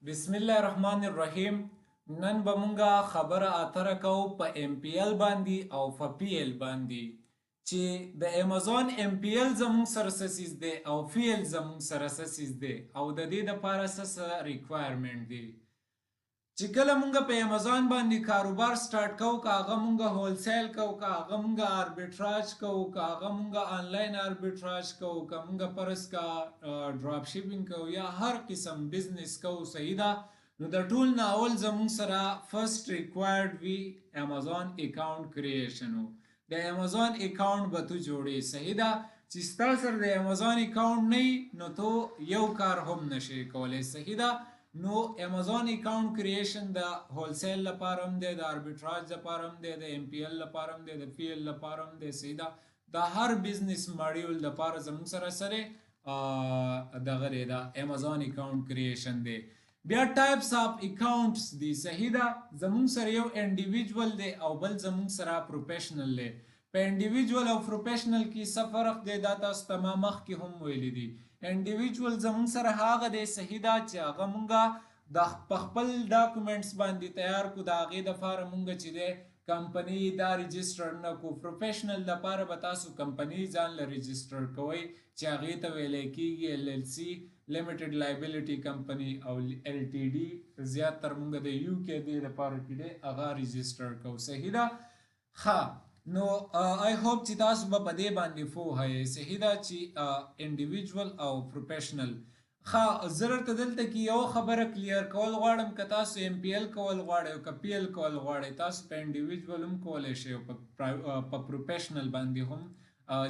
بسم الله الرحمن الرحیم. نن به مونږه خبره اتره کوو په ام پی ال باندې او په پی ال باندې چې د امازون ام پی ال زموږ سره سسیز دی او پی ال زموږ سره سسیز دی او د دې لپاره څه ریکوایرمنٹ دی. چې کله مونږ په امازون باندې کاروبار سٹارټ کوو که هغه مونږ هول سیل کوو که هغه مونږ آربیټراج کوو که هغه مونږ آنلاین آربیټراج کوو که مونږ پرس کا ډراپ شیپینګ کوو یا هر قسم بزنس کوو، صحیح ده. نو د ټول نه اول زموږ سره فرست ریکوایرډ وي امازون اکاونټ کریشن. د امازون اکاونټ به تو جوړې، صحیح ده. چې ستا سره د امازون اکاونټ نه نو تو یو کار هم نشي کولی، صحیح ده. نو امازون اکاونټ کریشن د هول سیل لپاره هم دی، د آربیټراج لپاره هم دی، د ام پی ال لپاره هم دی، د پی ال لپاره هم دی، صحیح ده. د هر بزنس ماډیول لپاره زموږ سره دغه دی د امازون اکاونټ کریشن دی. بیا ټایپس اف اکاونټس دي، صحیح ده. زموږ سره یو انډیویجوال دی او بل زموږ سره پروفیشنل دی. په انډیویجوال او پروفیشنل کې څه فرق دی دا تاسو ته ما مخکې هم ویلی دی. انډیویجوال زموږ سره هغه دی، صحیح ده، چې هغه مونږه د خپل ډاکومنټس باندې تیار کو، د هغې دپاره مونږ چې دی کمپنی دا رجسټر نه کو. پروفیشنل دپاره به تاسو کمپنی ځان له رجسټر کوئ چې هغې ته ویلی کېږي ایل ایل سی لیمیټډ لایبلیټي کمپنی او ایل ټي ډي. زیاتر مونږ د یو کې دې دپاره چې دی هغه رجسټر کوو، صحیح ده. ښه، نو آی هوپ چې تاسو به په دې باندې پوهه یې، صحیح ده، چې انډیویجوال او پروفیشنل. ښه، زه درته دلته کې یو خبره کلیر کول غواړم، که تاسو ام پی ال کول غواړئ او که پی ال کول غواړئ، تاسو په انډیویجوال هم کولی شئ او په پروفیشنل باندې هم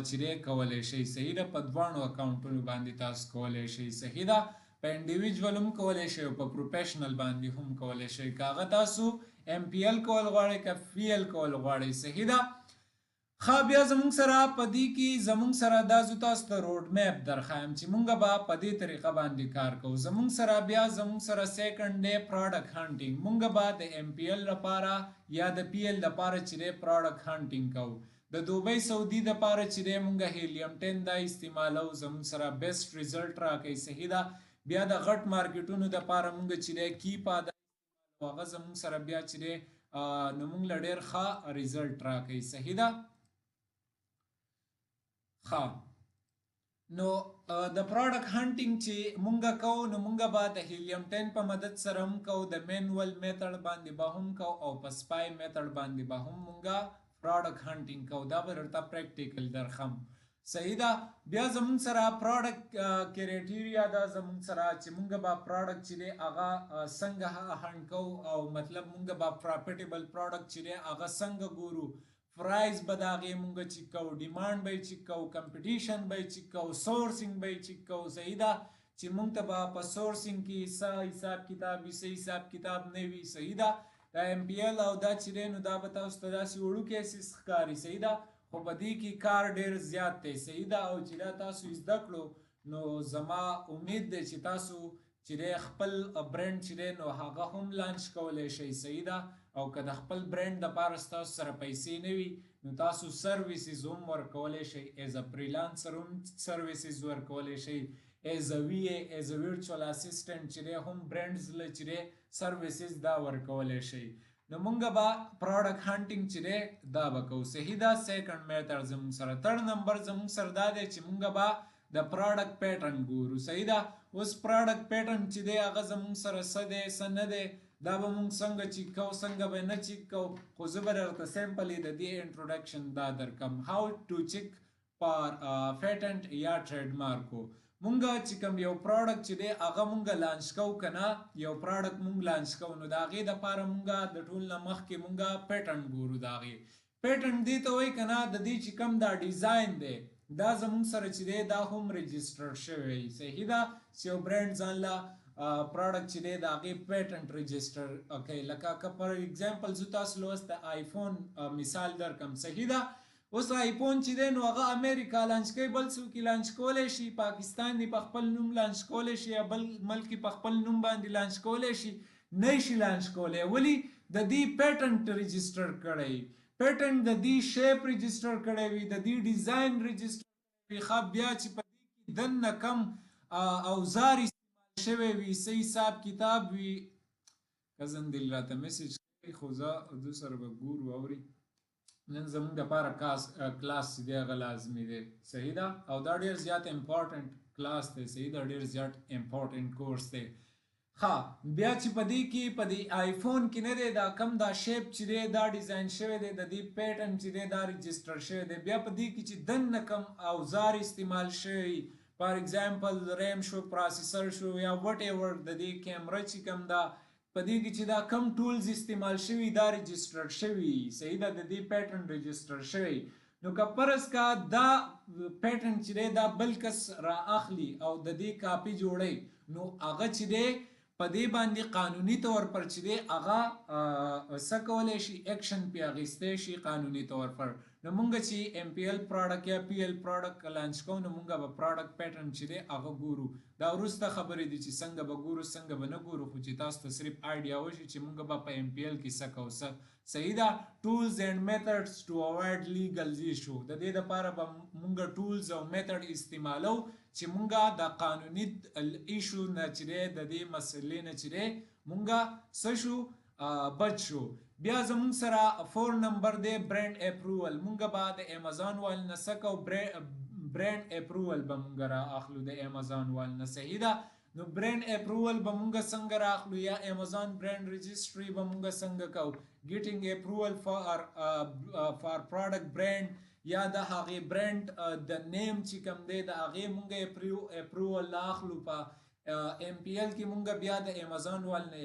چې دی کولی شئ، صحیح ده. په دواړو اکاونټونو باندې تاسو کولی شئ، صحیح ده. په انډیویجوال هم کولی شئ او په پروفیشنل باندې هم کولی شئ. که هغه تاسو ام پی ال کول غواړئ که پی ال کول غواړئ، صحیح ده. ښه، بیا زموږ سره په دې کې زموږ سره دا زه تاسو ته روډ میپ درښایم چې مونږ به په دې طریقه باندې کار کوو. زموږ سره بیا زموږ سره سیکنډ دی پروډکټ هانټینګ. مونږ به د ام پی ال لپاره یا د پی ال لپاره چې دی پروډکټ هانټینګ کوو. د دوبۍ سعودي دپاره چې دی مونږ هیلیم 10 دا استعمالو، زموږ سره بیسټ ریزلټ راکوي، صحیح ده. بیا د غټ مارکیټونو دپاره مونږ چې دی کیپا دا هغه زموږ سره بیا چې دی نو مونږ له ډېر ښه ریزلټ راکوي، صحیح ده. ښه، نو د پروډکټ هانټینګ چې مونږ کوو نو مونږ به د هیلیم 10 په مدد سره هم کوو، د مینول میتھډ باندې به هم کوو او په سپای میتھډ باندې به هم مونږ پروډکټ هانټینګ کوو. دا به درته پریکټیکل درخم، صحیح ده. بیا زموږ سره پروډکټ کریټیریا ده، زموږ سره چې مونږ به پروډکټ چې دی هغه څنګه هانټ کوو او مطلب مونږ به پراپټیبل پروډکټ چې دی هغه څنګه ګورو، پرایز به د هغې مونږ چیک کوو، ډیمانډ به یې چیک کوو، کمپټیشن به یې چیک کوو، سورسینګ به یې چیک کوو، صحیح ده. چې مونږ ته به په سورسینګ کې څه حساب کتاب وي، څه حساب کتاب نه وي، صحیح ده. د ام پی ال او دا چې دی نو دا به تاسو ته داسې وړوکی سیس ښکاري، صحیح ده، خو په دې کې کار ډېر زیات دی، صحیح ده. او چې دا تاسو زده کړو نو زما امید دی چې تاسو چې دی خپل برند چې دی نو هغه هم لانچ کولی شئ، صحیح ده. او که د خپل برند دپاره ستاسو سره پیسې نه وي نو تاسو سرویسز هم ورکولی شئ، ایز ا فریلانسر هم سرویسز ورکولی شئ، ایز ا وی ای ایز ا ویرچوال اسسټنټ چې دی هم برندز له چې دی سرویسز دا ورکولی شئ. نو مونږ به پروډکټ هانټینګ چې دی دا به کوو، صحیح ده. سیکنډ میتھډ زموږ سره. تھرډ نمبر زموږ سره دا دی چې مونږ به د پروډکټ پیټرن ګورو، صحیح ده. اوس پروډکټ پیټرن چې دی هغه زموږ سره څه دی څه نه دی دا به مونږ څنګه چیک کوو، څنګه به نه چیک کوو. خو زه به درته سمپلی د دې انټروډکشن دا درکم، هاو ټو چیک فار پیټنټ یا ټریډ مارکو. مونږ چې کوم یو پروډکټ چې دی هغه مونږ لانچ کوو که نه، یو پروډکټ مونږ لانچ کوو نو د هغې دپاره مونږ د ټول نه مخکې مونږ پیټنټ ګورو. د هغې پیټنټ دې ته وایي که نه، د دې چې کوم دا ډیزاین دی دا زموږ سره چې دی دا هم رجسټر شوی، صحیح ده. چې یو برانډ ځان له پروډکټ چې دی د هغې پیټنټ رجسټر کوي. لکه که پر اګزامپل زه تاسو له اوس د آیفون مثال درکم، صحیح ده. اوس آیفون چې دی نو هغه امریکا لانچ کوي، بل څوک یې لانچ کولی شي، پاکستان یې په خپل نوم لانچ کولی شي یا بل ملک یې په خپل نوم باندې لانچ کولی شي، نه شي لانچ کولی. ولې؟ د دې پیټنټ رجسټر کړی، پیټنټ د دې شیپ رجسټر کړی وي، د دې ډیزاین رجسټر کړی وي. ښه، بیا چې په دې کې دننه کم اوزار شوی وي څه حساب کتاب وي کزن دل راته میسج کوي خو زه دو سره به ګورو اوري نن زموږ دپاره کلاس چې دی هغه لازمي دی صحیح ده او دا ډېر زیات امپارټنټ کلاس دی صحیح ده ډېر زیات امپارټنټ کورس دی ښه بیا چې په دې کې په دې آیفون کې نه دی دا کم دا شیپ چې دی دا ډیزاین شوی دی د دې پیټرن چې دی دا رجسټر شوی دی بیا په دې کې چې دننه کم اوزار استعمال شوی فار ایگزامپل ریم شو پروسیسر شو یا وټ ایور د دې کیمره چې کم دا په دې کې چې دا کم ټولز استعمال شوي دا رجسټر شوي صحیح ده د دې پیټرن رجسټر شوی نو که فرض کا دا پیټرن چې دی دا بل کس را اخلي او د دې کاپي جوړی نو هغه چې دی په دې باندې قانوني طور پر چې دی هغه څه کولی شي ایکشن پې اخیستی شي قانوني طور پر نو مونږ چې ایم پی ایل پراډکټ یا پی ایل پراډکټ لانچ کوو نو مونږ به پراډکټ پیټرن چې دی هغه ګورو دا وروسته خبرې دي چې څنګه به ګورو څنګه به نه ګورو خو چې تاسو ته صرف آیډیا وشي چې مونږ به په ایم پی ایل کې څه کوو صحیح ده ټولز اینډ میتھډز ټو اوایډ لیګل ایشو د دې دپاره به مونږ ټولز او میتھډ استعمالو چې مونږه د قانوني ایشو نه چې دی د دې مسلې نه چې دی مونږه څه شو بچ شو بیا زمونږ سره 4 نمبر دی برانډ اپروول مونږ به د امیزان وال نه څه کوو برانډ اپروول به مونږ را اخلو د امیزان وال نه صحیح ده نو برانډ اپروول به مونږ څنګه را اخلو یا امیزان برانډ رجسټري به مونږ څنګه کوو ګیټینګ اپروول فار پروډکټ برانډ یا د هغې برانډ د نیم چې کوم دی د هغې مونږ اپروول اخلو په ایم پی ایل کې مونږ بیا د امیزان وال نه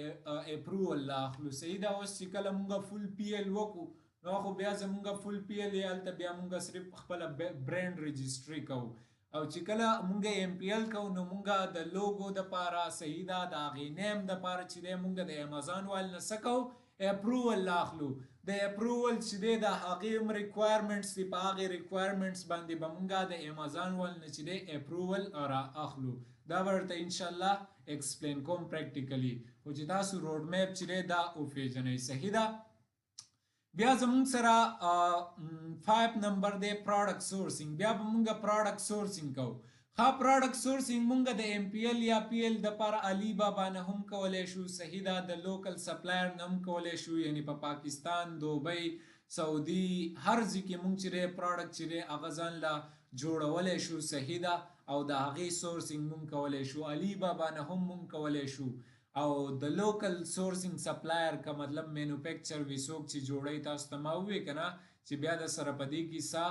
اپروول اخلو صحیح ده اوس چې کله مونږ فل پی ایل وکړو نو خو بیا زمونږ فل پی ایل یې هلته بیا مونږ صرف خپله برانډ رجسټري کوو او چې کله مونږ ایم پی ایل کوو نو مونږ د لوګو دپاره صحیح ده د هغې نیم دپاره چې دی مونږ د امیزان وال نه څه کوو اپروول اخلو د اپروول چې دی د هغې هم ریکوایرمنټس دي په هغې ریکوایرمنټس باندې به مونږ د امیزان وال نه چې دی اپروول را اخلو دا ورته انشاءالله ایکسپلین کوم پریکټیکلی خو چې تاسو روډ میپ چې دی دا وپېژنئ صحیح ده بیا زمونږ سره 5 نمبر دی پروډکټ سورسینګ بیا به مونږ پروډکټ سورسینګ کوو ښه پروډکټ سورسینګ مونږ د ایم پی ایل یا پی ایل دپاره علي بابا نه هم کولی شو صحیح ده د لوکل سپلایر نه هم کولی شو یعنی په پاکستان دوبۍ سعودي هر ځای کې مونږ چې دی پروډکټ چې دی هغه ځان له جوړولی شو صحیح ده او د هغې سورسینګ مونږ کولی شو علي بابا نه هم مونږ کولی شو او د لوکل سورسینګ سپلایر که مطلب مینوفیکچر وي څوک چې جوړوي تاسو ته ما وویې که نه چې بیا د سره په دې کې څه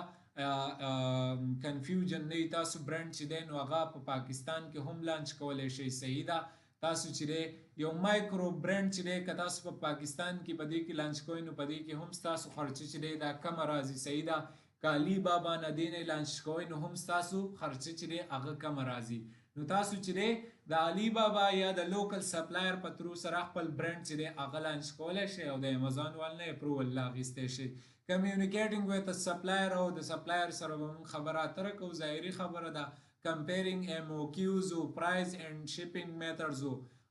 کنفیوژن نه وي تاسو برانډ چې دی نو هغه په پاکستان کې هم لانچ کولی شئ صحیح ده تاسو چې دی یو مایکرو برانډ چې دی که تاسو په پاکستان کې په دې کې لانچ کوئ نو په دې کې هم ستاسو خرچه چې دی دا کمه راځي صحیح ده که علي بابا نه دې نه لانچ کوئ نو هم ستاسو خرچه چې دی هغه کمه راځي نو تاسو چې دی د علي بابا یا د لوکل سپلایر په ترو سره خپل برانډ چې دی هغه لانچ کولی شئ او د امیزان وال نه اپروول اخیستی شئ کمیونیکیټینګ ویت سپلایر او د سپلایر سره به موږ خبره اتره کوو ظاهري خبره ده کمپیرینګ ایم او کیوز او پرایز اینډ شپینګ میتھډز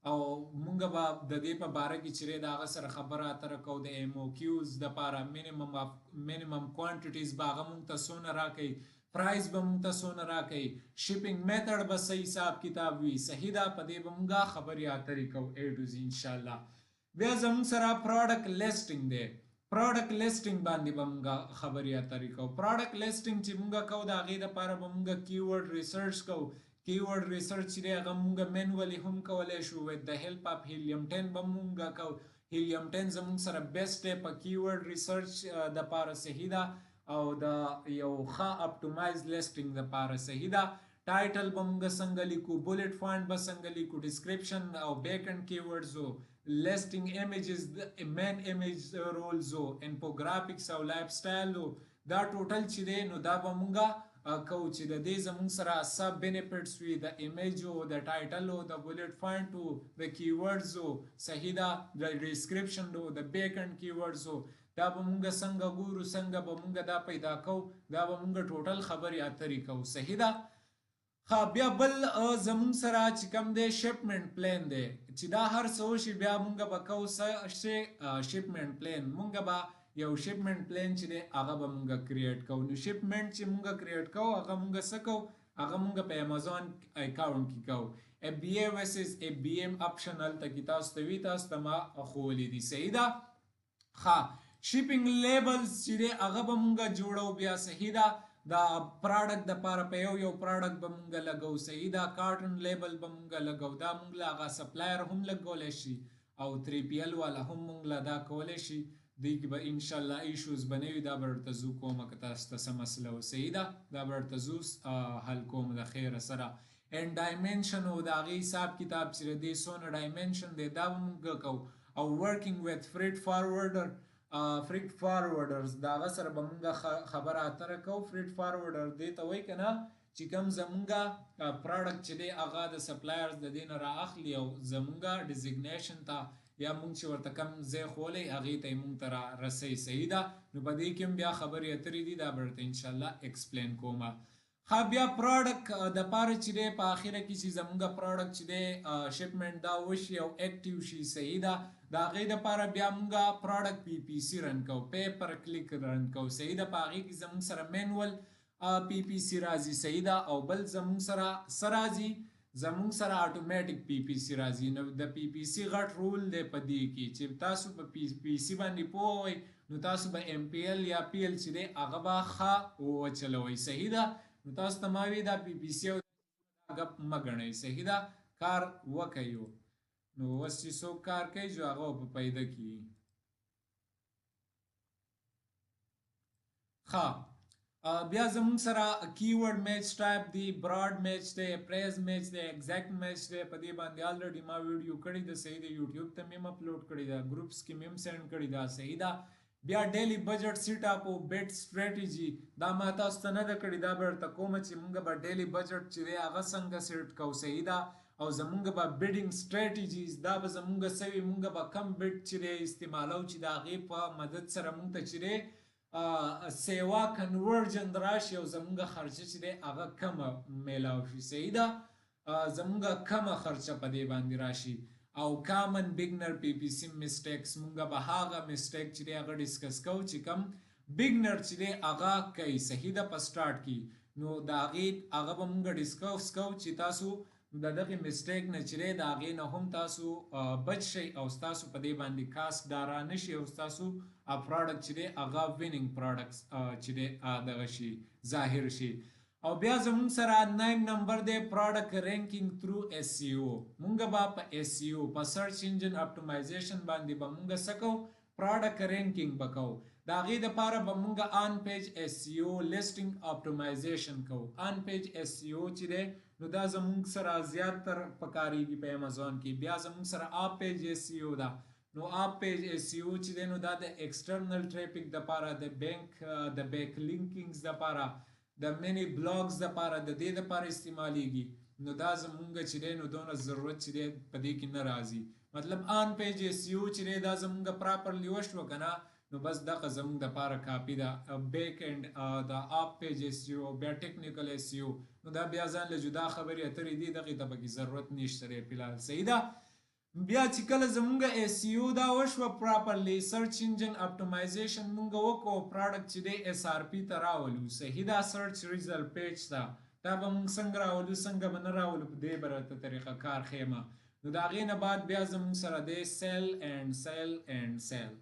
او مونږ به د دې په باره کې چې د هغه سره خبره اتره کوو د ایم او کیوز دپاره مینیمم کوانټیټیز به هغه مونږ ته څونه راکوي پرایز به مونږ ته څونه راکوي شپینګ میتھډ به څه حساب کتاب وي صحیح ده په دې به مونږ خبرې اترې کوو اے ټو زی انشاءالله بیا زمونږ سره پروډکټ لیسټینګ دی پروډکټ لیسټینګ باندې به مونږ خبرې اترې کوو پروډکټ لیسټینګ چې مونږ کوو د هغې دپاره به مونږ کیورډ ریسرچ کوو کیورډ ریسرچ چې دی هغه مونږ مینولی هم کولی شو ویت د هیلپ اف هیلیم 10 به مونږ کوو هیلیم 10 زمونږ سره بیسټ دی په کیورډ ریسرچ دپاره صحیح ده او د یو ښه اپټومایز لیسټینګ دپاره صحیح ده ټایټل به مونږ څنګه لیکو بولټ فونټ به څنګه لیکو ډسکرپشن او بیک اینډ کیورډز لیسټینګ امیجز مین امیج رولز انفوګرافکس او لایف سټایل دا ټوټل چې دی نو دا به مونږ کوو چې د دې زمونږ سره سب بینیفټس وي د ایمیجو د ټایټلو د بولټ فونټو د کیورډزو صحیح ده د ډسکرپشنو د بیک اینډ کیورډزو دا به مونږ څنګه ګورو څنګه به مونږ دا پیدا کوو دا به مونږ ټوټل خبرې اترې کوو صحیح ده ښه بیا بل زمونږ سره چې کوم دی شپمنټ پلان دی چې دا هر څه وشي بیا مونږ به کوو څه شپمنټ پلان مونږ به یو شپمنټ پلان چې دی هغه به مونږ کریټ کوو نو شپمنټ چې مونږ کریټ کوو هغه مونږ څه کوو هغه مونږ په امیزان اکاونټ کې کوو FBA versus FBM optional ته کې تاسو ته وی تاسو ته ما خولی دي صحیح ده ها شیپینګ لیبلز چې دی هغه به مونږ جوړو بیا صحیح ده دا پروډکټ د پاره په یو پروډکټ به مونږ لګو صحیح ده کارټن لیبل به مونږ لګو دا مونږ لا هغه سپلایر هم لګولای شي او 3PL والا هم مونږ لا دا کولای شي دی کې به ان شاء الله ایشوز بنوي دا برته زو کومه که تاسو ته سم مسله و صحیح ده دا برته زو حل کوم د خیر سره ان ډایمنشن او دا غي حساب کتاب چې دی سونه ډایمنشن دی دا مونږ کو او ورکینګ وذ فریټ فارورډرز دا سره به مونږ خبره اتره کو فریټ فارورډر دی ته وای کنه چې کوم زمونږه پروډکټ چې دی هغه د سپلایرز د دین را اخلي او زمونږه ډیزیګنیشن ته یا مونږ چې ورته کم ځای خولې هغې ته یې مونږ ته را رسوي صحیح ده نو په دې کې هم بیا خبرې اترې دي دا به درته انشاءالله ایکسپلین کومه ها بیا پروډکټ د پاره چې دی په اخره کې چې زمونږه پروډکټ چې دی شپمنټ دا وشي او اکټیو شي صحیح ده د هغې دپاره بیا مونږه پروډکټ PPC رن کوو پی پر کلیک رن کوو صحیح ده په هغې کې زمونږ سره مینول PPC راځي صحیح ده او بل زمونږ سره څه راځي زمونږ سره اتوماتیک PPC راځي نو د PPC غټ رول دی په دې کې چې تاسو په PPC باندې پوه وئ نو تاسو به MPL یا PL چې دی هغه به ښه وچلوئ صحیح ده نو تاسو ته ما وی دا PPC او غپ مه ګڼئ صحیح ده کار وکئ نو اوس چې څوک کار کوي جو هغه په پیدا کړي ښه بیا زمونږ سره کیورډ میچ ټایپ دی براډ میچ دی پریز میچ دی ایگزیکټ میچ دی په دې باندې الریډي ما ویډیو کړی د صحیح دی یوټیوب ته مې اپلوډ کړی دا ګروپس کې مې سند کړی دا صحیح ده بیا ډیلی بجټ سیټ اپ او بیټ سټریټیجی دا ما تاسو ته نه ده کړی دا به درته کومه چې مونږ به ډیلی بجټ چې دی هغه څنګه سیټ کوو صحیح ده او زمونږ به بیډینګ سټریټیجیز دا به زمونږ سوي مونږ به کم بیټ چې دی استعمالو چې د هغې په مدد سره مونږ ته چې دی سیوا کنورجن راشي او زمونږ خرچه چې دی هغه کمه میلاو شي صحیح ده زمونږ کمه خرچه په دې باندې راشي او کامن بګنر PPC میسټیکس مونږ به هغه میسټیک چې دی هغه ډسکس کوو چې کم بګنر چې دی هغه کوي صحیح ده په سټارټ کې نو د هغې هغه به مونږ ډسکس کوو چې تاسو د دغه میسټیک نه چې دی د هغې نه هم تاسو بچ شئ او ستاسو په دې باندې کاست ډاره نه شي او ستاسو پروډکټ چې دی هغه وینینګ پروډکټس چې دی دغه شي ظاهر شي او بیا زمونږ سره 9 نمبر دی پروډکټ رینکینګ تھرو SEO مونږ به په SEO په سرچ انجن اپټیمایزیشن باندې به مونږ څه کوو پروډکټ رینکینګ به کوو د هغې دپاره به مونږ آن پیج SEO لیسټینګ اپټیمایزیشن کوو آن پیج SEO چې دی نو دا زمونږ سره زیاتر پکارېږي په امیزون کې بیا زمونږ سره آپ پیج SEO ده نو آپ پیج SEO چې دی نو دا د ایکسټرنل ټریفیک دپاره د بیک لینکینګز دپاره د منی بلاګز دپاره د دې دپاره استعمالیږي نو دا زمونږ چې دی نو دونه ضرورت چې دی په دې کې نه راځي مطلب آن پیج SEO چې دی دا زمونږ پراپرلی وشوه که نه نو بس دغه زمونږ دپاره کاپي ده بیک اینډ د آپ پیج SEO بیا ټیکنیکل SEO نو دا بیا ځان له جدا خبرې اترې دي دغې ته پکې ضرورت نشته دی فلحال صحیح ده بیا چې کله زمونږ SEO دا وشوه پراپرلی سرچ انجن اپټیمایزیشن مونږ وکړو پروډکټ چې دی SRP ته راولو صحیح ده سرچ ریزلټ پیج ته دا به مونږ څنګه راولو څنګه به نه راولو په دې به راته طریقه کار ښیمه نو د هغې نه بعد بیا زمونږ سره دی سیل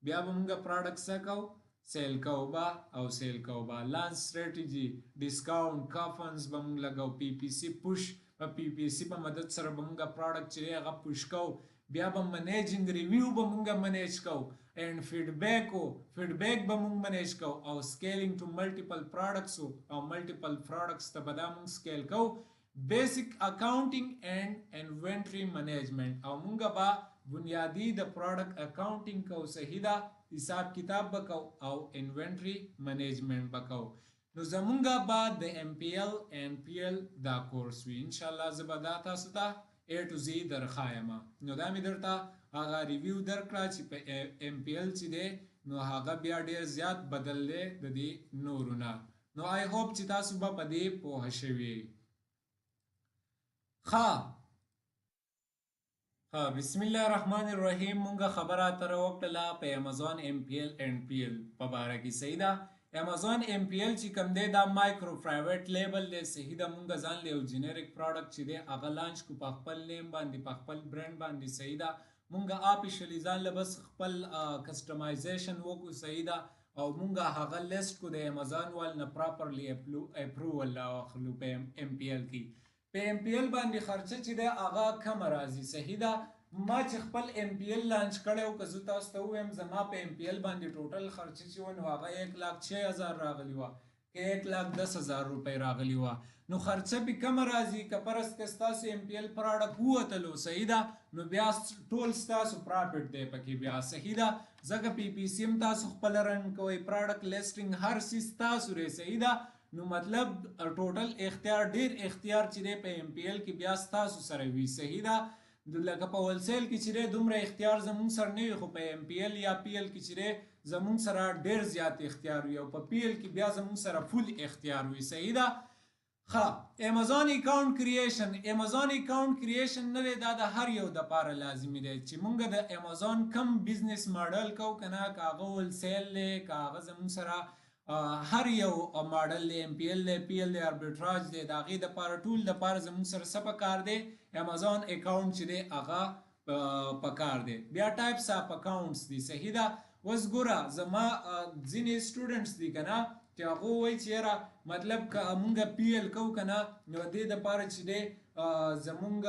بیا به مونږ پروډکټ څه کوو سیل کوو به او سیل کوو به لانچ سټریټیجي ډسکاونټ کافنز به مونږ لګو PPC پوش په PPC په مدد سره به مونږ پروډکټ چې دی هغه پوش کوو بیا به منیجنګ ریویو به مونږ منیج کوو اینډ فیډبیک به مونږ منیج کوو او سکیلینګ ټو ملټیپل پروډکټس او ملټیپل پروډکټس ته به دا مونږ سکیل کوو بیسک اکاونټینګ اینډ انوینټري منیجمنٹ او مونږ به بنیادی د پروډکټ اکاونټینګ کوو صحیح ده حساب کتاب به کوو او انوینټري منیجمنٹ به کوو نو زمونږه به د MPL and PL دا کورس وي انشاءالله زه به دا تاسو ته A to Z درښایمه نو دا مې درته هغه ریویو درکړه چې په MPL چې دی نو هغه بیا ډېر زیات بدل دی د دې نورو نه نو آی هوپ چې تاسو به په دې پوهه شوي ښه بسم الله الرحمن الرحیم مونږه خبره اتره وکړله په امیزون MPL and PL په باره کې صحیح ده امازون ام پی ال چې کوم دی دا مایکرو پرایویټ لیبل دی صحیح ده مونږ ځان له یو جنریک پروډکټ چې دی هغه لانچ کو په خپل نیم باندې په خپل برانډ باندې صحیح ده مونږ آفیشلی ځان له بس خپل کسټمایزیشن وکړو صحیح ده او مونږ هغه لیست کو د امازون وال نه پراپرلی اپروول واخلو په ام پی ال کې په ام پی ال باندې خرچه چې دی هغه کم راځي صحیح ده ما چې خپل ام پی ال لانچ کړی که زه تاسو ته ووایم زما په ام پی ال باندې ټوټل خرچه چې وه نو هغه 1,06,000 راغلی وه که 1,10,000 روپۍ راغلی وه نو خرچه پې کمه راځي که فرض که ستاسو ام پی ال پراډکټ ووتلو صحیح ده نو بیا ټول ستاسو پرافټ دی پکې بیا صحیح ده ځکه پی پی سی هم تاسو خپله رن کوئ پراډکټ لیسټینګ هر څیز تاسو ری صحیح ده نو مطلب ټوټل اختیار ډیر اختیار چې دی په ام پی ال کې بیا ستاسو سره وي صحیح ده لکه په ولسیل کې چې دومره اختیار زمونږ سره نه وي خو په ام پی ال یا پی ال کې چې زمونږ سره ډیر زیات اختیار وي او په پی ال کې بیا زمونږ سره فول اختیار وي صحیح ده ښه امازون اکاونټ کریشن امازون اکاونټ کریشن نه دی دا د هر یو دپاره لازمي دی چې مونږ د امازون کم بزنس ماډل کو که نه که هغه ولسیل دی که هغه زمونږ سره هر یو ماډل دی ام پی ال دی پی ال دی اربیټراج دی د هغې دپاره ټول دپاره زمونږ سره څه پکار دی امازون اکاونټ چې دی هغه پکار دی بیا ټایپس اف اکاونټس دي صحیح ده اوس ګوره زما ځینې سټوډنټس دي که نه چې هغه وایي چې یاره مطلب که مونږ پی ال کوو که نه نو دې دپاره چې دی زمونږ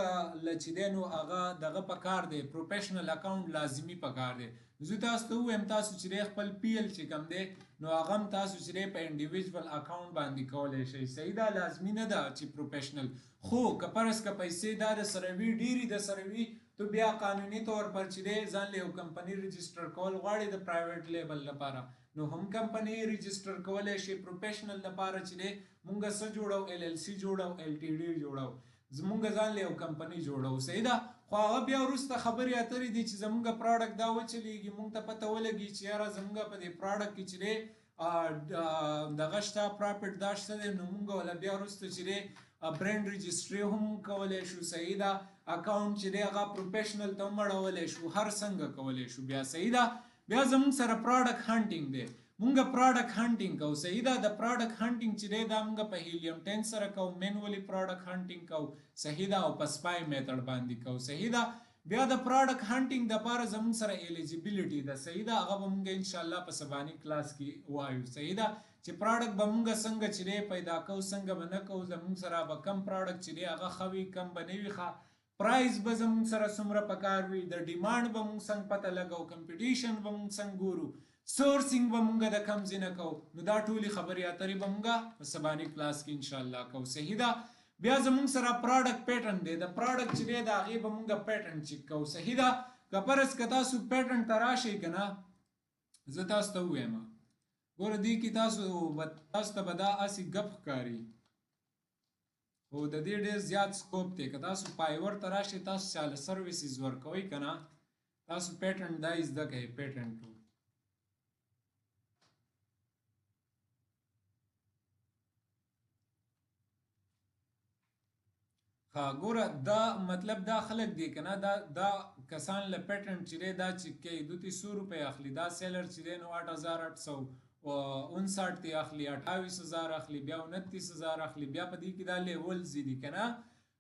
له چې دی نو هغه دغه پکار دی پروفیشنل اکاونټ لازمي پکار دی زه تاسو ته ووایم تاسو چې دی خپل پی ال چې کوم دی نو هغه هم تاسو چې دی په انډیویژول اکاونټ باندې کولی شئ صحیح ده لازمي نه ده چې پروفیشنل خو که فرض که پیسې دا د سره وي ډېرې د سره وي تو بیا قانوني طور پر چې دی ځان له یو کمپنۍ رجسټر کول غواړي د پرایویټ لیبل لپاره نو هم کمپنۍ رجسټر کولی شي پروفیشنل لپاره چې دی مونږ څه جوړو ال ال سی جوړو ال ټي ډي جوړو زمونږ ځان له یو کمپنۍ جوړو صحیح ده خو هغه بیا وروسته خبرې اترې دي چې زمونږ پراډکټ دا وچلېږي مونږ ته پته ولګي چې یاره زمونږ په دې پراډکټ کې چې دی دغه شته پراپټ دا شته دی نو مونږ وله بیا وروسته چې دی برانډ رجسټري هم کولی شو صحیح ده اکاونټ چې دی هغه پروفیشنل ته هم اړولی شو هر څنګه کولی شو بیا صحیح ده بیا زمونږ سره پراډکټ هانټینګ دی مونږ پراډکټ هانټینګ کوو صحیح ده د پراډکټ هانټینګ چې دی دا مونږ په هیلیم 10 سره کوو مینولی پراډکټ هانټینګ کوو صحیح ده او په سپای میتھډ باندې کوو صحیح ده بیا د پراډکټ هانټینګ دپاره زمونږ سره ایلیجیبیلیټي ده صحیح ده هغه به مونږ انشاءالله په سباني کلاس کې وایو صحیح ده چې پراډکټ به مونږ څنګه چې دی پیدا کوو څنګه به نه کوو زمونږ سره به کم پراډکټ چې دی هغه ښه وي کم به نه وي ښه پرایز به زمونږ سره څومره پکار وي د ډیمانډ به مونږ څنګه پته لګو کمپټیشن به مونږ څنګه ګورو سورسینګ به مونږ د کم ځای نه کوو نو دا ټولې خبرې اترې به مونږ په سباني کلاس کې انشاءالله کوو صحیح ده بیا زمونږ سره پراډکټ پیټرن دی د پراډکټ چې دی د هغې به مونږ پیټرن چیک کوو صحیح ده که فرض که تاسو پیټرن ته راشئ که نه زه تاسو ته ووایم ګوره دې کې تاسو ته به دا هسې ګپ ښکاري خو د دې ډېر زیات سکوپ دی که تاسو فایور ته راشئ تاسو چاله سروسز ورکوئ که نه تاسو پیټرن دا زده کوئ پیټرن ټو ګوره دا مطلب دا خلک دی که نه دا کسان له پیټرن چې دی دا چې کوي دوی ترې 100 روپۍ اخلي دا سیلر چې دی نو 8,859 تی اخلي 28,000 اخلي بیا 29,000 اخلي بیا په دې کې دا لیولز دي که نه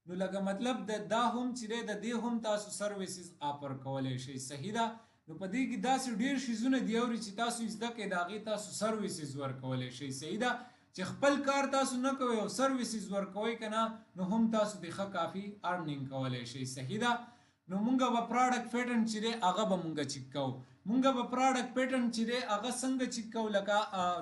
نو لکه مطلب دا هم چې دی د دې هم تاسو سروسز آفر کولی شئ صحیح ده نو په دې کې داسې ډېر شیزونه دي اوري چې تاسو زده کوئ د هغې تاسو سروسز ورکولی شئ صحیح ده چې خپل کار تاسو نه کوئ او سروسز ورکوئ که نه نو هم تاسو د ښه کافي ارنینګ کولی شئ صحیح ده نو مونږ به پراډکټ پیټرن چې دی هغه به مونږ چیک کوو مونږ به پراډکټ پیټرن چې دی هغه څنګه چیک کوو لکه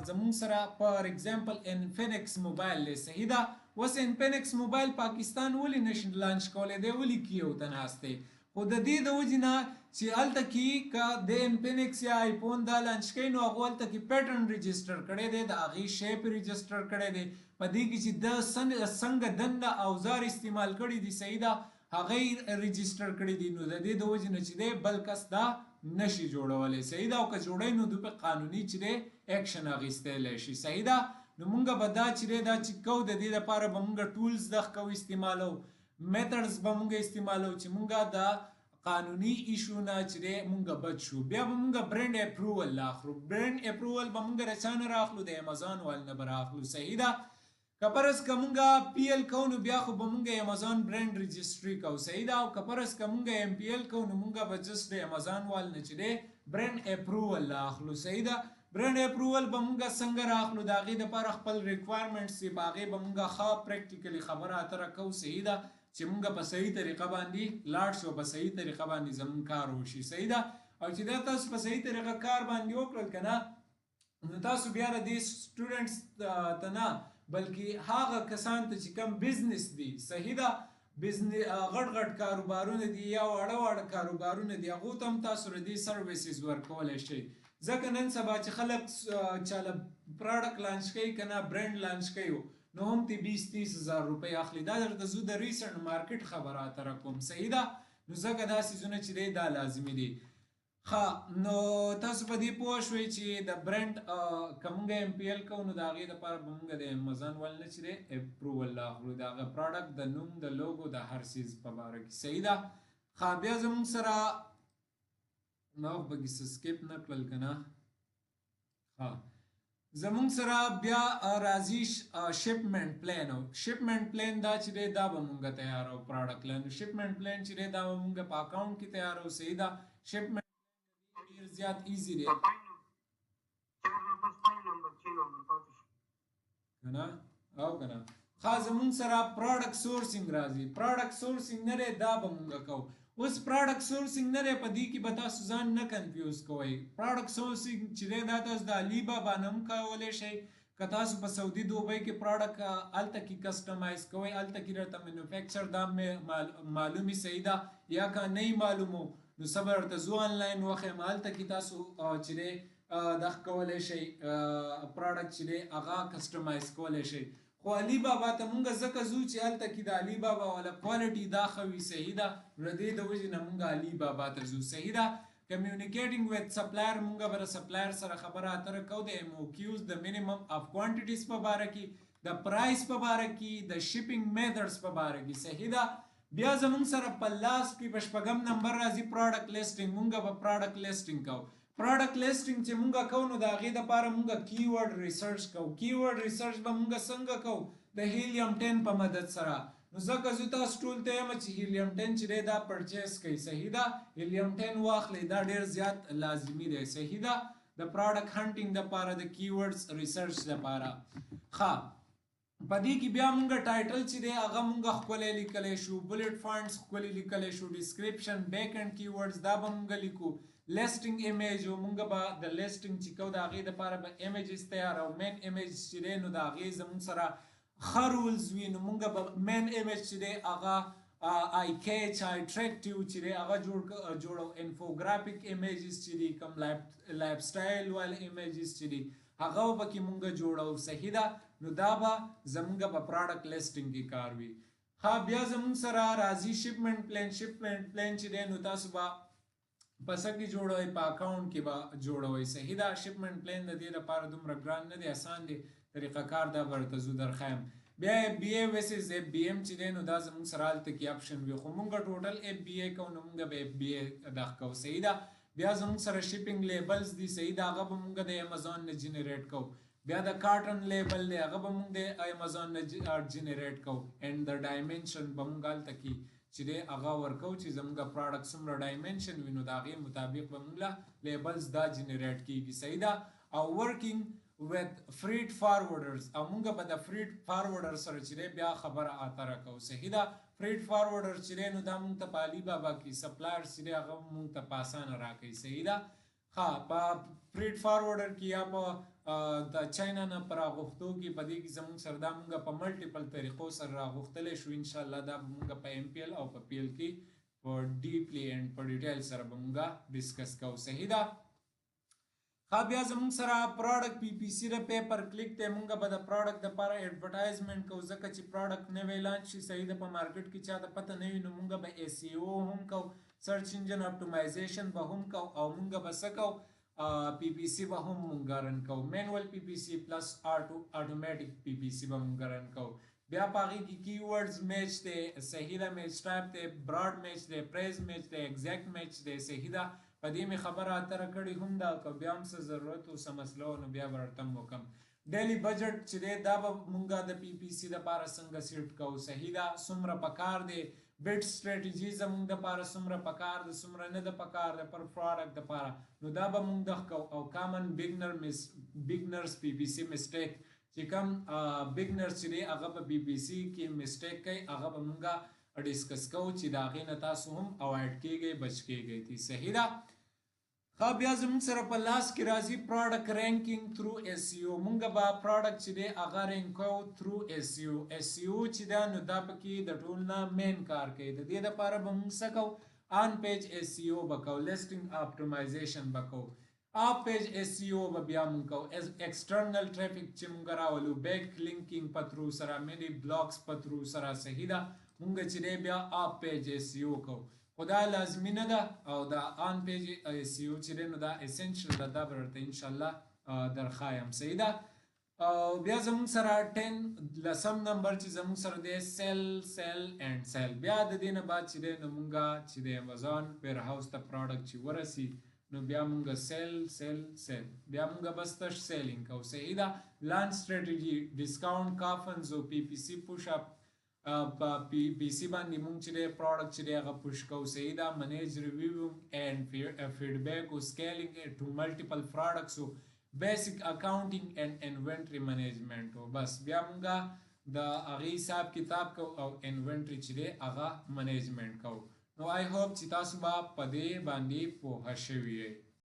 زمونږ سره پر اگزامپل انفینکس موبایل دی صحیح ده اوس انفینکس موبایل پاکستان ولې نشي لانچ کولی دی ولې کیو ته ناست دی خو د دې د وجې نه چې هلته کې که د انفینکس یا آیفون دا لانچ کوي نو هغه هلته کې پیټرن رجسټر کړی دی د هغې شی پې رجسټر کړی دی په دې کې چې د څنګه دنده اوزار استعمال کړي دي صحیح ده هغه رجسټر کړي دي نو د دې د وجې نه چې دی بل کس دا نشي جوړولی صحیح ده او که جوړی نو دوی په قانوني چې دی ایکشن اخیستلی شي صحیح ده نو مونږ به دا چې دی دا چیک کوو د دې لپاره به مونږ ټولز دغه کوو استعمالو میتھډز به مونږ استعمالو چې مونږ د قانوني ایشو نه چې دی مونږ بچ شو. بیا به مونږ برند اپروول اخلو. برند اپروول به مونږ د چا نه راخلو؟ د امازون وال نه به راخلو. صحیح ده. که پرس که مونږ پی ایل کوو نو بیا خو به مونږ امازون برند رجسټري کوو. صحیح ده. او که پرس که مونږ ام پی ایل کوو نو مونږ به جست د امازون وال نه چې دی برند اپروول اخلو. صحیح ده. برند اپروول به مونږ څنګه راخلو؟ د هغې دپاره خپل ریکوایرمنټس چې په هغې به مونږ ښه پریکټیکلي خبره اتره کوو. صحیح ده. چې مونږ په صحیح طریقه باندې لاړ شو، په صحیح طریقه باندې زمونږ کار وشي. صحیح ده. او چې دا تاسو په صحیح طریقه کار باندې وکړل که نه، نو تاسو بیا د دې سټوډنټس ته نه بلکې هغه کسان ته چې کم بزنس دي، صحیح ده، غټ غټ کاروبارونه دي یا واړه واړه کاروبارونه دي، هغو ته هم تاسو د دې سروسز ورکولی شئ. ځکه نن سبا چې خلک چاله پروډکټ لانچ کوي که نه، برند لانچ کوي، نو هم تی 20-30 هزار روپۍ اخلي. دا درته زه د ریسنټ مارکیټ خبره اتره کوم. صحیح ده. نو ځکه دا څیزونه چې دی دا لازمي دي. ښه، نو تاسو په دې پوه شوئ چې د برند که مونږ ام پی ایل کوو نو د هغې دپاره به مونږ د امازون ول نه چې دی اپروول اخلو، د هغه پروډکټ د نوم، د لوګو، د هر څیز په باره کې. صحیح ده. ښه، بیا زمونږ سره نو پکې څه سکیپ نه کړل که نه. ښه، زمونږ سره بیا راځي شپمنټ پلان. او شپمنټ پلان دا چې دی دا به مونږ تیارو پروډکټ لاندې. شپمنټ پلان چې دی دا به مونږ په اکاونټ کې تیارو. صحیح ده. شپمنټ ډېر زیات ایزي دی که نه، او که نه. ښه، زمونږ سره پروډکټ سورسینګ راځي. پروډکټ سورسینګ نه دی، دا به مونږ کوو. اوس پروډکټ سورسینګ نه دی، په دې کې به تاسو ځان نه کنفیوز کوئ. پروډکټ سورسینګ چې دی دا تاسو د علي بابا نه هم کولی شئ. که تاسو په سعودي دوبۍ کې پروډکټ هلته کې کسټمایز کوئ، هلته کې درته مینوفیکچر دا معلومي. صحیح ده. یا که نه یې معلومو نو څه به درته زه آنلاین وښیم، هلته کې تاسو چې دی دغه کولی شئ، پروډکټ چې دی هغه کسټمایز کولی شئ. خو علي بابا ته مونږ ځکه ځو چې هلته کې د علي بابا والا کوالټي دا ښه وي. صحیح ده. نو د دې د وجې نه مونږ علي بابا ته ځو. صحیح ده. کمیونیکیټینګ ویت سپلایر، مونږ به د سپلایر سره خبره اتره کوو د ایم او کیوز، د مینیمم اف کوانټیټیز په باره کې، د پرایس په باره کې، د شپینګ میتھډز په باره کې. صحیح ده. بیا زمونږ سره په لاس کې په شپږم نمبر راځي پروډکټ لیسټینګ. مونږ به پروډکټ لیسټینګ کوو. پروډکټ لیسټینګ چې مونږ کوو نو د هغې دپاره مونږ کیورډ ریسرچ کوو. کیورډ ریسرچ به مونږ څنګه کوو؟ د هیلیم 10 په مدد سره. نو ځکه زه تاسو ټول ته یم چې هیلیم 10 چې دی دا پرچیز کوي. صحیح ده. هیلیم 10 واخلئ، دا ډېر زیات لازمي دی. صحیح ده. د پروډکټ هنټینګ دپاره، د کیورډز ریسرچ دپاره. ښه، په دې کې بیا مونږ ټایټل چې دی هغه مونږ ښکلی لیکلی شو، بلټ پوینټس ښکلي لیکلی شو، ډسکرپشن، بیک اینډ کیورډز دا به مونږ لیکو. لیسټینګ ایمیج، او مونږ به د لیسټینګ چې کوو د هغې دپاره به ایمیجز تیارو. مین ایمیج چې دی نو د هغې زمونږ سره ښه رولز وي. نو مونږ به مین ایمیج چې دی هغه آی کیچ، اټریکټیو چې دی هغه جوړو. انفوګرافیک ایمیجز چې دي، کوم لایف سټایل وال ایمیجز چې دي هغه به پکې مونږ جوړو. صحیح ده. نو دا به زمونږ په پروډکټ لیسټینګ کې کار وي. ښه، بیا زمونږ سره راځي شپمنټ پلان. شپمنټ پلان چې دی نو تاسو به په څه کې جوړوئ؟ په اکاونټ کې به جوړوئ. صحیح ده. شپمنټ پلان د دې لپاره دومره ګران نه دی، اسان دی. طریقه کار دا به درته زه درښیم. بیا اف بی اے ویسز اف بی ایم چې دی نو دا زمونږ سره هلته کې اپشن وي. خو مونږ ټوټل اف بی اے کوو نو مونږ به اف بی اے دغه کوو. صحیح ده. بیا زمونږ سره شپینګ لیبلز دي. صحیح ده. هغه به مونږ د امازون نه جنریټ کوو. بیا د کارټن لیبل دی، هغه به مونږ د امازون نه جنریټ کوو. اینډ د ډایمنشن به مونږ هلته کې چې دی هغه ورکوو چې زمونږ پروډکټ څومره ډایمنشن وي نو د هغې مطابق به مونږ له لیبلز دا جنریټ کېږي. صحیح ده. او ورکینګ with freight forwarders، او مونږ به د freight forwarder سره چې دی بیا خبره اتره کوو. صحیح ده. freight forwarder چې دی نو دا مونږ ته په علي بابا کې سپلایرز چې دی هغه مونږ ته په اسانه راکوي. صحیح ده. ښه، په freight forwarder کې یا په د چاینا نه په راغوښتو کې په دې کې زمونږ سره دا مونږ په ملټیپل طریقو سره راغوښتلی شو. انشاءالله دا به مونږ په ایم پی ایل او په پی ایل کې په ډیپلی اینډ په ډیټیل سره به مونږ ډسکس کوو. صحیح ده. ښه، بیا زمونږ سره پروډکټ پی پی سی د پیپر کلیک دی. مونږ به د پروډکټ دپاره ایډورټایزمنټ کوو ځکه چې پروډکټ نوی لانچ شي. صحیح ده. په مارکیټ کې چاته پته نه وي نو مونږ به ایس ای او هم کوو، سرچ انجن اپټیمایزیشن به هم کوو، او مونږ به څه کوو؟ پی پی سی به هم مونږ رن کوو. مینوال پی پی سی پلس اټومیټیک پی پی سی به مونږ رن کوو. بیا په هغې کې کیورډز میچ دی، صحیح ده، میچ ټایپ دی، براډ میچ دی، پریز میچ دی، ایگزیکټ میچ دی، صحیح ده. په دې مې خبره اتره کړې هم ده، که بیا هم څه ضرورت و څه مسله و نو بیا به درته هم وکړم. ډیلی بجټ چې دی دا به مونږه د پی پی سی دپاره څنګه سیټ کوو، صحیح ده، څومره پکار دی، بیټ سټریټجي زمونږ دپاره څومره پکار ده، څومره نه ده پکار ده پر پروډکټ دپاره، نو دا به مونږ دغه کوو. او کامن بګنرز پی پی سی مسټیک چې کوم بګنرز چې دی هغه په پی پی سی کې مسټیک کوي، هغه به مونږه ډسکس کوو چې د هغې نه تاسو هم اوایډ کیږئ، بچ کیږئ. صحیح ده. ښه، بیا زموږ سره په لاس کې راځي پروډکټ رینکینګ تھرو اس ای او. مونږ به پروډکټ چې دی هغه رینک کوو تھرو اس ای او. اس ای او چې ده نو دا پکې د ټول نه مین کار کوي. د دې دپاره به مونږ څه کوو، آن پیج اس ای او به کوو، لیسټینګ اپټیمایزیشن به کوو، آپ پیج اس ای او به بیا مونږ کوو، ایکسټرنل ټریفیک چې مونږ راولو، بیک لینکینګ په تھرو سره، مینی بلاکس په تھرو سره. صحیح ده. مونږ چې دی بیا آپ پیج اس ای او کوو، خو دا لازمي نه ده. او دا آن پیج اس ای او چې دی نو دا اسنشل ده، دا به درته انشاءالله درښایم. صحیح ده. او بیا زموږ سره 10 نمبر چې زموږ سره دی سیل اینڈ سیل. بیا د دې نه بعد چې دی نو مونږه چې دی امازون ویر هاوس ته پروډکټ چې ورسي نو بیا مونږه سیل بیا مونږه بس تش سیلینګ کوو. صحیح ده. لانچ سټریټجي، ډسکاونټ، کافنز او پی پی سی پوش اپ په پی پی سی باندې مونږ چې دی پروډکټ چې دی هغه پوش کوو. صحیح ده. منیج ریویو اینڈ فیډبیک او سکیلینګ ټو ملټیپل پروډکټس او بیسک اکاونټینګ اینڈ انوینټری مینجمنټ. او بس بیا مونږه د هغې حساب کتاب کوو او انوینټری چې دی هغه منیجمنټ کوو. نو آی هوپ چې تاسو به په دې باندې پوهه شوي یئ.